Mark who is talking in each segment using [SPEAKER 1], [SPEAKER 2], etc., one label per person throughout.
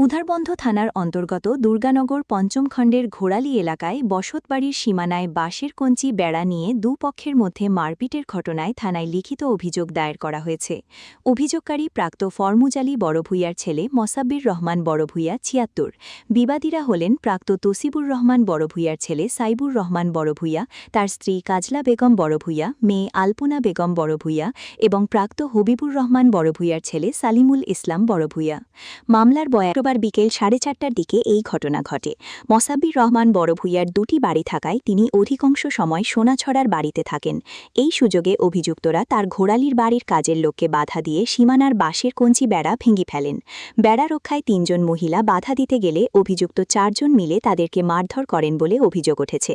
[SPEAKER 1] উধারবন্ধ থানার অন্তর্গত দুর্গানগর পঞ্চম খণ্ডের ঘোড়ালি এলাকায় বসতবাড়ির সীমানায় বাঁশের কঞ্চি বেড়া নিয়ে দুপক্ষের মধ্যে মারপিটের ঘটনায় থানায় লিখিত অভিযোগ দায়ের করা হয়েছে। অভিযোগকারী প্রাক্ত ফরমুজালি বড়ভূইয়ার ছেলে মসাব্বির রহমান বড়ভূইয়া ৭৬। বিবাদীরা হলেন প্রাক্ত তসিবুর রহমান বড়ভূইয়ার ছেলে সাইবুর রহমান বড়ভূইয়া, তার স্ত্রী কাজলা বেগম বড়ভূইয়া, মেয়ে আলপনা বেগম বড়ভূইয়া এবং প্রাক্ত হবিবুর রহমান বড়ভূইয়ার ছেলে সালিমুল ইসলাম বড়ভূইয়া। মামলার শুক্রবার বিকেল 4:30টার দিকে এই ঘটনা ঘটে। মসাব্বির রহমান বড়ভূইয়ার দুটি বাড়ি থাকায় তিনি অধিকাংশ সময় সোনাছড়ার বাড়িতে থাকেন। এই সুযোগে অভিযুক্তরা তার ঘোড়ালির বাড়ির কাজের লোককে বাধা দিয়ে সীমানার বাঁশের কঞ্চি বেড়া ভেঙে ফেলেন। বেড়া রক্ষায় 3 জন মহিলা বাধা দিতে গেলে অভিযুক্ত 4 জন মিলে তাদেরকে মারধর করেন বলে অভিযোগ উঠেছে।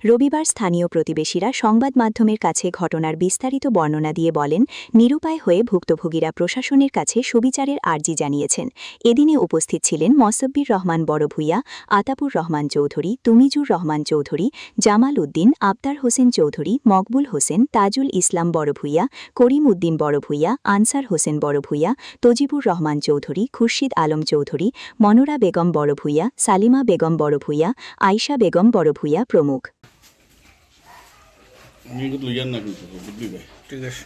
[SPEAKER 1] রবিবার স্থানীয় প্রতিবেশীরা সংবাদ মাধ্যমের কাছে ঘটনার বিস্তারিত বর্ণনা দিয়ে বলেন, নিরুপায় হয়ে ভুক্তভোগীরা প্রশাসনের কাছে সুবিচারের আর্জি জানিয়েছেন। এদিনে উপস্থিত ছিলেন মসাব্বির রহমান বড়ভূইয়া, আতাপুর রহমান চৌধুরী, তুমিজুর রহমান চৌধুরী, জামাল উদ্দিন, আবদার হোসেন চৌধুরী, মকবুল হোসেন, তাজুল ইসলাম বড়ভূইয়া, করিম উদ্দিন বড়ভূইয়া, আনসার হোসেন বড়ভূইয়া, তজিবুর রহমান চৌধুরী, খুরশিদ আলম চৌধুরী, মনোরা বেগম বড়ভূইয়া, সালিমা বেগম বড়ভূইয়া, আয়শা বেগম বড়ভূইয়া প্রমুখ।
[SPEAKER 2] ঠিক আছে।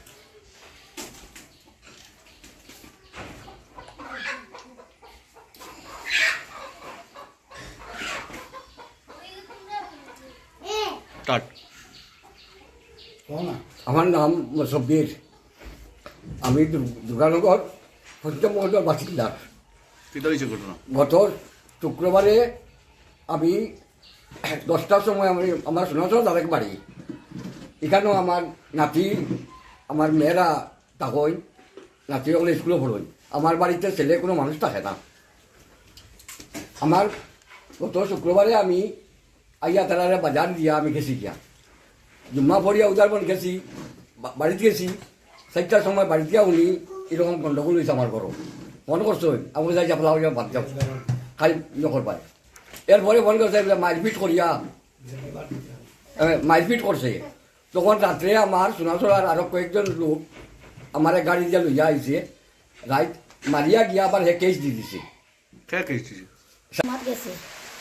[SPEAKER 3] আমার নাম মসব্বির। আমি দুর্গানগর পঞ্চম খণ্ডের বাসিন্দা। গত শুক্রবারে আমি 10টার সময় আমার সোনাচর আরেক বাড়ি, এখানেও আমার নাতি, আমার মেয়েরা থাকই, নাতি ওগুলো স্কুলে পড়ই। আমার বাড়িতে ছেলে কোনো মানুষ থাকে না। আমার গত শুক্রবারে আমি আইয়া তারারে বাজার দিয়া আমি গেছি গিয়া জুম্মা পড়িয়া উদারবন গেছি, বাড়িতে গেছি 4টার সময় বাড়িতে উনি এরকম গন্ডগোল হয়েছে আমার ঘর। মনে করছো আমি যাই আপনার বাদ যাও খাই নকর পায়। এরপরে মনে করছে মারপিট করিয়া মারপিট করছে। তখন রাত্রে আমার সোনাচড়ার আরো কয়েকজন লোক আমার গাড়ি দিয়ে লইয়া আইছে, রাইট মারিয়া গিয়া আবার হে কেস দিয়ে দিছে।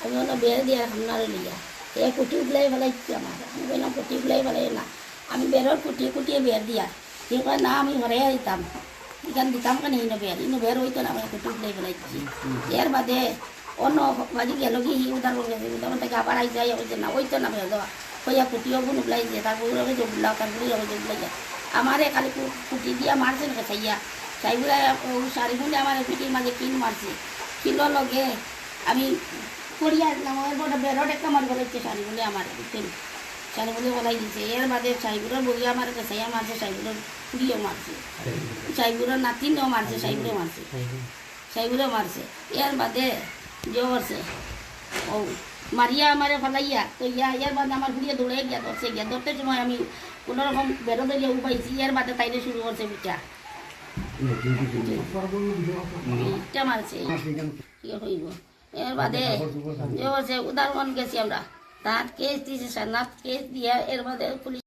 [SPEAKER 4] আমি ওনা বের দিয়া আপনার লিয়া এ কুটি উগলাই ফেলাইছি আমার। আমি বললাম কুটি উগলাই ফেলাই না, আমি বেরোর কুটিয়ে বের দিয়া। সে কয় না আমি ঘরে দিতাম, এখানে দিতাম কেন ইনো বের হইতো না, আমি কুটি উগলাই ফেলাইছি। এর বাদে অন্য বাজি গেল কি উদার গেছে, উদার থেকে আবার আই যাই হইতো না, হইতো না বের দেওয়া কইয়া কুটিও গুণ উগলাইছে। তারপর যে উগলাও তারপরে উগলাইয়া আমারে খালি কুটি দিয়া মারছেন খেসাইয়া সাইগুলা শাড়ি গুলে আমার পিটির মাঝে কিল মারছে। কিলোর লগে আমি করিয়া আসলাম, ওর বেরোট একটা মারি বলাইছে শাড়ি বলে আমার শাড়ি বলে বলাই দিচ্ছে। এর বাদে সাইগুলোর বইয়া আমার কেসাইয়া মারছে, সাইগুলোর কুড়িও মারছে, সাইগুলোর নাতিনও মারছে, সাইগুলো মারছে। এর বাদে যে করছে ও মারিয়া আমারে ফেলাইয়া তো এর বাদে আমার ঘুরিয়ে দৌড়ে গিয়া ধরতে সময় আমি কোনোরকম বেরো ধরিয়া উপাইছি। এর বাদে তাইলে শুরু করছে পিঠা মারছে কি হইব। এর বাদে যে হচ্ছে উদারবন গেছি আমরা, তার কেস দিয়েছে, সারনাথ কেস দিয়া এর বাদে পুলিশ